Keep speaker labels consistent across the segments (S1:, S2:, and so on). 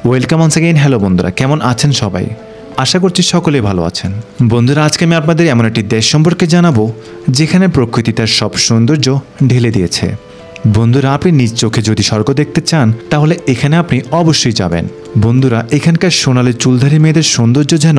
S1: Welcome অনস again. Hello বন্ধুরা, কেমন আছেন সবাই? আশা করছি সকলেই ভালো আছেন। বন্ধুরা, আজকে আমি আপনাদের এমন একটি দেশ সম্পর্কে জানাবো যেখানে প্রকৃতি তার সব সৌন্দর্য ঢেলে দিয়েছে। বন্ধুরা, আপনি নিজ চোখে যদি স্বর্গ দেখতে চান তাহলে এখানে আপনি অবশ্যই যাবেন। বন্ধুরা, এখানকার সোনালী চুলধারী মেয়েদের সৌন্দর্য যেন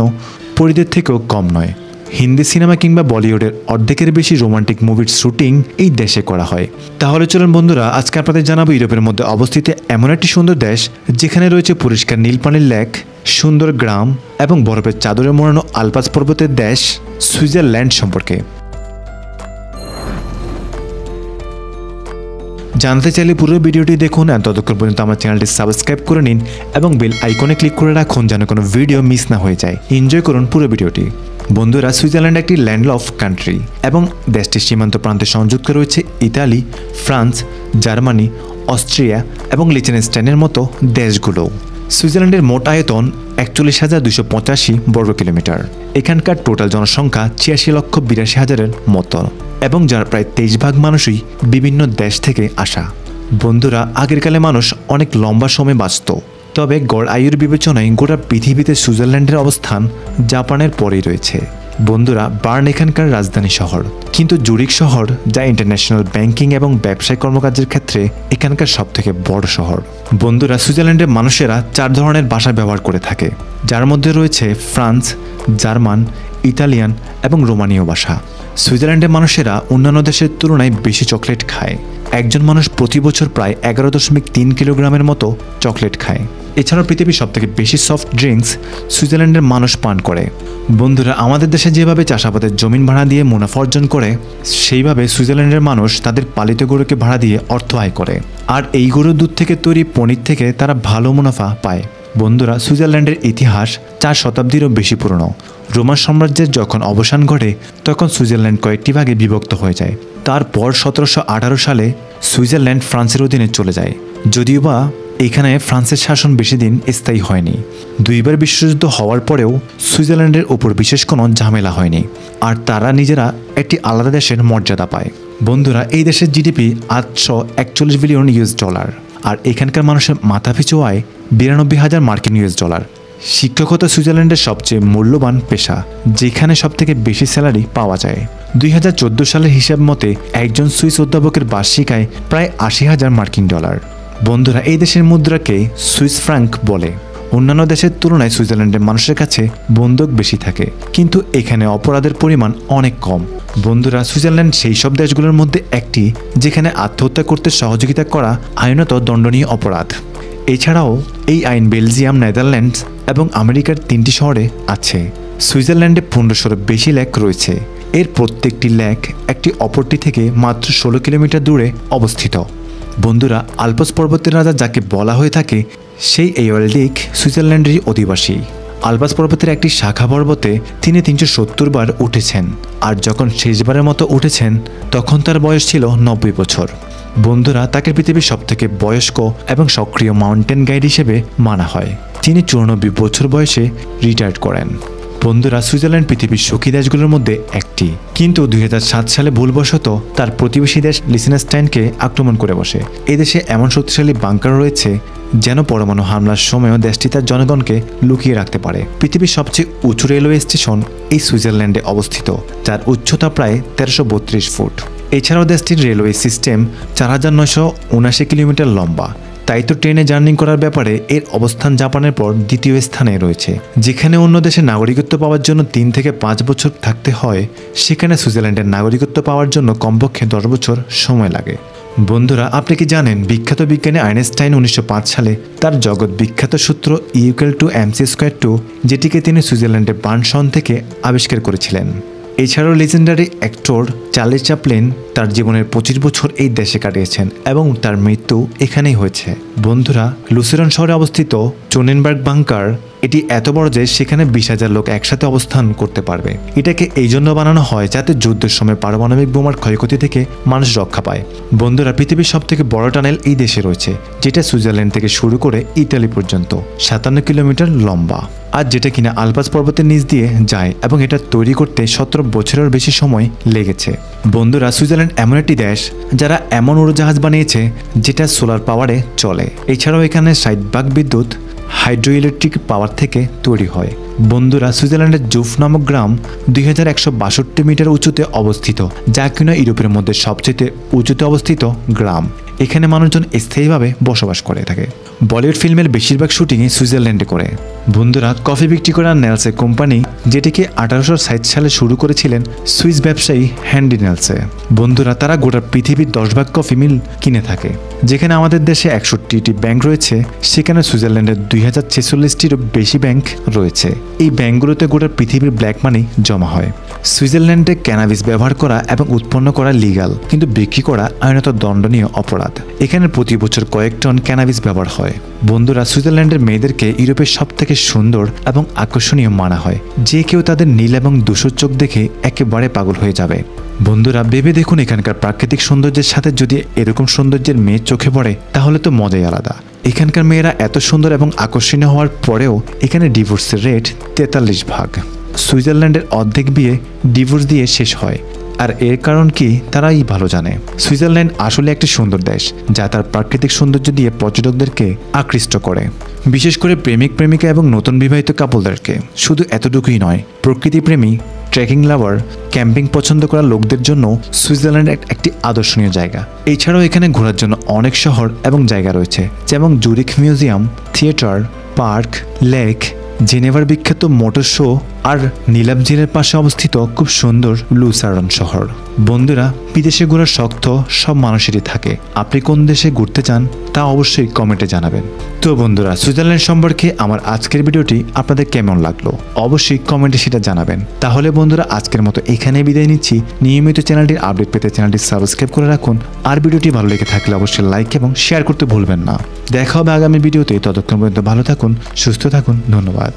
S1: পরীদের থেকেও কম নয়। হিন্দি সিনেমা কিংবা বলিউডের অর্ধেকের বেশি রোমান্টিক মুভির শুটিং এই দেশে করা হয়। তাহলে চলুন বন্ধুরা, আজকে আপনাদের জানাবো ইউরোপের মধ্যে অবস্থিত এমন একটি সুন্দর দেশ যেখানে রয়েছে পরিষ্কার নীলপানির লেক, সুন্দর গ্রাম এবং বরফের চাদরে মোড়ানো আলপাস পর্বতের দেশ সুইজারল্যান্ড সম্পর্কে। জানতে চাইলে পুরো ভিডিওটি দেখুন আর ততক্ষণ পর্যন্ত আমার চ্যানেলটি সাবস্ক্রাইব করে নিন এবং বেল আইকনে ক্লিক করে রাখুন যেন কোনো ভিডিও মিস না হয়ে যায়। এনজয় করুন পুরো ভিডিওটি। বন্ধুরা, সুইজারল্যান্ড একটি ল্যান্ডলক কান্ট্রি এবং দেশটির সীমান্ত প্রান্তে সংযুক্ত রয়েছে ইতালি, ফ্রান্স, জার্মানি, অস্ট্রিয়া এবং লিচেনস্টাইনের মতো দেশগুলো। সুইজারল্যান্ডের মোট আয়তন ৪১,২৮৫ বর্গ কিলোমিটার। এখানকার টোটাল জনসংখ্যা ৮৬,৮২,০০০-এর মতো এবং যার প্রায় ২৩ ভাগ মানুষই বিভিন্ন দেশ থেকে আসা। বন্ধুরা, আগের কালে মানুষ অনেক লম্বা সময় বাঁচত, তবে গড় আয়ুর বিবেচনায় গোটা পৃথিবীতে সুইজারল্যান্ডের অবস্থান জাপানের পরেই রয়েছে। বন্ধুরা, বার্ন এখানকার রাজধানী শহর, কিন্তু জুরিক শহর যা ইন্টারন্যাশনাল ব্যাংকিং এবং ব্যবসায়িক কর্মকাজের ক্ষেত্রে এখানকার সবথেকে বড় শহর। বন্ধুরা, সুইজারল্যান্ডের মানুষেরা ৪ ধরনের ভাষা ব্যবহার করে থাকে, যার মধ্যে রয়েছে ফ্রান্স, জার্মান, ইতালিয়ান এবং রোমানীয় ভাষা। সুইজারল্যান্ডের মানুষেরা অন্যান্য দেশের তুলনায় বেশি চকলেট খায়। একজন মানুষ প্রতি বছর প্রায় ১১.৩ কিলোগ্রামের মতো চকলেট খায়। এছাড়াও পৃথিবীর সবথেকে বেশি সফট ড্রিঙ্কস সুইজারল্যান্ডের মানুষ পান করে। বন্ধুরা, আমাদের দেশে যেভাবে চাষাবাদের জমিন ভাড়া দিয়ে মুনাফা অর্জন করে, সেইভাবে সুইজারল্যান্ডের মানুষ তাদের পালিত গরুকে ভাড়া দিয়ে অর্থ আয় করে, আর এই গরুর দুধ থেকে তৈরি পনির থেকে তারা ভালো মুনাফা পায়। বন্ধুরা, সুইজারল্যান্ডের ইতিহাস ৪ শতাব্দীরও বেশি পুরনো। রোমান সাম্রাজ্যের যখন অবসান ঘটে তখন সুইজারল্যান্ড কয়েকটি ভাগে বিভক্ত হয়ে যায়। তারপর ১৭১৮ সালে সুইজারল্যান্ড ফ্রান্সের অধীনে চলে যায়, যদিও বা এখানে ফ্রান্সের শাসন বেশি দিন স্থায়ী হয়নি। ২বার বিশ্বযুদ্ধ হওয়ার পরেও সুইজারল্যান্ডের ওপর বিশেষ কোনো ঝামেলা হয়নি, আর তারা নিজেরা একটি আলাদা দেশের মর্যাদা পায়। বন্ধুরা, এই দেশের জিডিপি ৮৪১ বিলিয়ন ইউএস ডলার, আর এখানকার মানুষের মাথাপিছু আয় ৯২,০০০ মার্কিন ইউএস ডলার। শিক্ষকতা সুইজারল্যান্ডের সবচেয়ে মূল্যবান পেশা, যেখানে সবথেকে বেশি স্যালারি পাওয়া যায়। ২০১৪ সালের হিসাব মতে একজন সুইস অধ্যাপকের বার্ষিক আয় প্রায় ৮০,০০০ মার্কিন ডলার। বন্ধুরা, এই দেশের মুদ্রাকে সুইস ফ্রাঙ্ক বলে। অন্যান্য দেশের তুলনায় সুইজারল্যান্ডের মানুষের কাছে বন্দুক বেশি থাকে, কিন্তু এখানে অপরাধের পরিমাণ অনেক কম। বন্ধুরা, সুইজারল্যান্ড সেই সব দেশগুলোর মধ্যে একটি যেখানে আত্মহত্যা করতে সহযোগিতা করা আইনত দণ্ডনীয় অপরাধ। এছাড়াও এই আইন বেলজিয়াম, নেদারল্যান্ডস এবং আমেরিকার ৩টি শহরে আছে। সুইজারল্যান্ডে ১৫০০-এর বেশি লেক রয়েছে। এর প্রত্যেকটি লেক একটি অপরটি থেকে মাত্র ১৬ কিলোমিটার দূরে অবস্থিত। বন্ধুরা, আলপস পর্বতের রাজা যাকে বলা হয়ে থাকে, সেই এওয়ালডিক সুইজারল্যান্ডেরই অধিবাসী। আলপাস পর্বতের একটি শাখা পর্বতে তিনি ৩৭০ বার উঠেছেন, আর যখন শেষবারের মতো উঠেছেন তখন তার বয়স ছিল ৯০ বছর। বন্ধুরা, তাকে পৃথিবীর সবথেকে বয়স্ক এবং সক্রিয় মাউন্টেন গাইড হিসেবে মানা হয়। তিনি ৯৪ বছর বয়সে রিটায়ার্ড করেন। বন্ধুরা, সুইজারল্যান্ড পৃথিবীর সুখী দেশগুলোর মধ্যে একটি, কিন্তু ২০০৭ সালে ভুলবশত তার প্রতিবেশী দেশ লিচেনস্টাইনকে আক্রমণ করে বসে। এই দেশে এমন শক্তিশালী বাংকার রয়েছে যেন পরমাণু হামলার সময়ও দেশটি তার জনগণকে লুকিয়ে রাখতে পারে। পৃথিবীর সবচেয়ে উঁচু রেলওয়ে স্টেশন এই সুইজারল্যান্ডে অবস্থিত, যার উচ্চতা প্রায় ১৩৩২ ফুট। এছাড়াও দেশটির রেলওয়ে সিস্টেম ৪,৯৭৯ কিলোমিটার লম্বা। তাই তো ট্রেনে জার্নি করার ব্যাপারে এর অবস্থান জাপানের পর দ্বিতীয় স্থানে রয়েছে। যেখানে অন্য দেশে নাগরিকত্ব পাওয়ার জন্য ৩ থেকে ৫ বছর থাকতে হয়, সেখানে সুইজারল্যান্ডের নাগরিকত্ব পাওয়ার জন্য কমপক্ষে ১০ বছর সময় লাগে। বন্ধুরা, আপনি কি জানেন বিখ্যাত বিজ্ঞানী আইনস্টাইন ১৯০৫ সালে তার জগৎ বিখ্যাত সূত্র E=mc²2, যেটিকে তিনি সুইজারল্যান্ডের বার্ন শহর থেকে আবিষ্কার করেছিলেন। এছাড়াও লেজেন্ডারি অ্যাক্টর চার্লি চ্যাপলিন তার জীবনের ২৫ বছর এই দেশে কাটিয়েছেন এবং তার মৃত্যু এখানেই হয়েছে। বন্ধুরা, লুসেরন শহরে অবস্থিত চোনেনবার্গ বাংকার, এটি এত বড় যে সেখানে ২০,০০০ লোক একসাথে অবস্থান করতে পারবে। এটাকে এই জন্য বানানো হয় যাতে যুদ্ধের সময় পারমাণবিক বোমার ক্ষয়ক্ষতি থেকে মানুষ রক্ষা পায়। বন্ধুরা, পৃথিবীর সবথেকে বড় টানেল এই দেশে রয়েছে, যেটা সুইজারল্যান্ড থেকে শুরু করে ইতালি পর্যন্ত ৫৭ কিলোমিটার লম্বা, আর যেটা কিনা আলপাস পর্বতের নিচ দিয়ে যায় এবং এটা তৈরি করতে ১৭ বছরের বেশি সময় লেগেছে। বন্ধুরা, সুইজারল্যান্ড এমন একটি দেশ যারা এমন উড়োজাহাজ বানিয়েছে যেটা সোলার পাওয়ারে চলে। এছাড়াও এখানে ৬০ ভাগ বিদ্যুৎ হাইড্রো ইলেকট্রিক পাওয়ার থেকে তৈরি হয়। বন্ধুরা, সুইজারল্যান্ডের জুফ নামক গ্রাম 2162 মিটার উঁচুতে অবস্থিত, যা কিনা ইউরোপের মধ্যে সবচেয়ে উঁচুতে অবস্থিত গ্রাম। এখানে মানুষজন স্থায়ীভাবে বসবাস করে থাকে। বলিউড ফিল্মের বেশিরভাগ শুটিংই সুইজারল্যান্ডে করে। বন্ধুরা, কফি বিক্রি করা নেলসে কোম্পানি, যেটিকে 1860 সালে শুরু করেছিলেন সুইস ব্যবসায়ী হ্যান্ডি নেলসে। বন্ধুরা, তারা গোটা পৃথিবীর 10 ভাগ কফি মিল কিনে থাকে। যেখানে আমাদের দেশে 61টি ব্যাংক রয়েছে, সেখানে সুইজারল্যান্ডের 2046টিরও বেশি ব্যাংক রয়েছে। এই ব্যাংকগুলোতে গোটা পৃথিবীর ব্ল্যাক মানি জমা হয়। সুইজারল্যান্ডে ক্যানাবিস ব্যবহার করা এবং উৎপন্ন করা লিগ্যাল, কিন্তু বিক্রি করা আইনত দণ্ডনীয় অপরাধ। এখানে প্রতি বছর কয়েক টন ক্যানাবিস ব্যবহার হয়। বন্ধুরা, সুইজারল্যান্ডের মেয়েদেরকে ইউরোপের সব থেকে সুন্দর এবং আকর্ষণীয় মানা হয়। যে কেউ তাদের নীল এবং ধূসর চোখ দেখে একেবারে পাগল হয়ে যাবে। বন্ধুরা, ভেবে দেখুন, এখানকার প্রাকৃতিক সৌন্দর্যের সাথে যদি এরকম সৌন্দর্যের মেয়ে চোখে পড়ে, তাহলে তো মজাই আলাদা। এখানকার মেয়েরা এত সুন্দর এবং আকর্ষণীয় হওয়ার পরেও এখানে ডিভোর্সের রেট 43 ভাগ। সুইজারল্যান্ডের অর্ধেক বিয়ে ডিভোর্স দিয়ে শেষ হয়। আর এর কারণ কি তারাই ভালো জানে। সুইজারল্যান্ড আসলে একটি সুন্দর দেশ, যা তার প্রাকৃতিক সৌন্দর্য দিয়ে পর্যটকদেরকে আকৃষ্ট করে, বিশেষ করে প্রেমিক প্রেমিকা এবং নতুন বিবাহিত কাপলদেরকে। শুধু এতটুকুই নয়, প্রকৃতিপ্রেমী, ট্রেকিং লাভার, ক্যাম্পিং পছন্দ করা লোকদের জন্য সুইজারল্যান্ড একটি আদর্শনীয় জায়গা। এছাড়াও এখানে ঘোরার জন্য অনেক শহর এবং জায়গা রয়েছে, যেমন Zurich museum, theatre, park, lake, জেনেভার বিখ্যাত মোটর শো, আর নীলাবজিনের পাশে অবস্থিত খুব সুন্দর লুসারন শহর। বন্ধুরা, বিদেশে ঘোরার শখ তো সব মানুষেরই থাকে। আপনি কোন দেশে ঘুরতে চান তা অবশ্যই কমেন্টে জানাবেন। তো বন্ধুরা, সুইজারল্যান্ড সম্পর্কে আমার আজকের ভিডিওটি আপনাদের কেমন লাগলো অবশ্যই কমেন্টে সেটা জানাবেন। তাহলে বন্ধুরা, আজকের মতো এখানে বিদায় নিচ্ছি। নিয়মিত চ্যানেলটির আপডেট পেতে চ্যানেলটি সাবস্ক্রাইব করে রাখুন। আর ভিডিওটি ভালো লেগে থাকলে অবশ্যই লাইক এবং শেয়ার করতে ভুলবেন না। দেখা হবে আগামী ভিডিওতে। ততক্ষণ পর্যন্ত ভালো থাকুন, সুস্থ থাকুন। ধন্যবাদ।